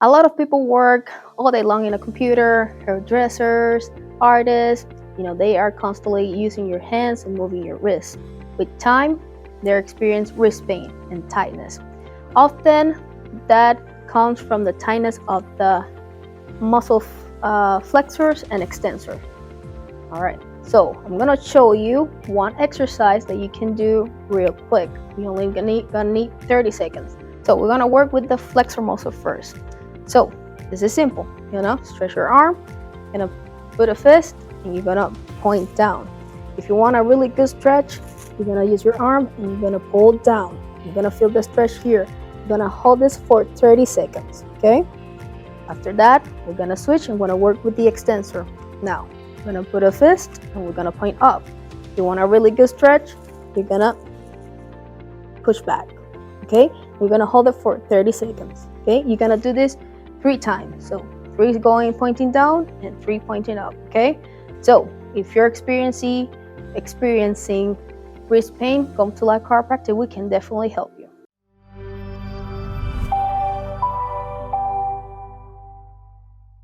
A lot of people work all day long in a computer, hairdressers, artists, they are constantly using your hands and moving your wrists. With time, they experience wrist pain and tightness. Often, that comes from the tightness of the muscle flexors and extensors. All right, so I'm gonna show you one exercise that you can do real quick. You're only gonna need 30 seconds. So we're gonna work with the flexor muscle first. So this is simple, stretch your arm, gonna put a fist, and you're gonna point down. If you want a really good stretch, you're gonna use your arm and you're gonna pull down. You're gonna feel the stretch here. You're gonna hold this for 30 seconds, okay? After that, we're gonna switch and we're gonna work with the extensor. Now, we're gonna put a fist and we're gonna point up. If you want a really good stretch, you're gonna push back, okay? You're gonna hold it for 30 seconds, okay? You're gonna do this 3 times. So 3 going pointing down and 3 pointing up, okay? So if you're experiencing wrist pain, come to Lowe Chiropractic. We can definitely help you.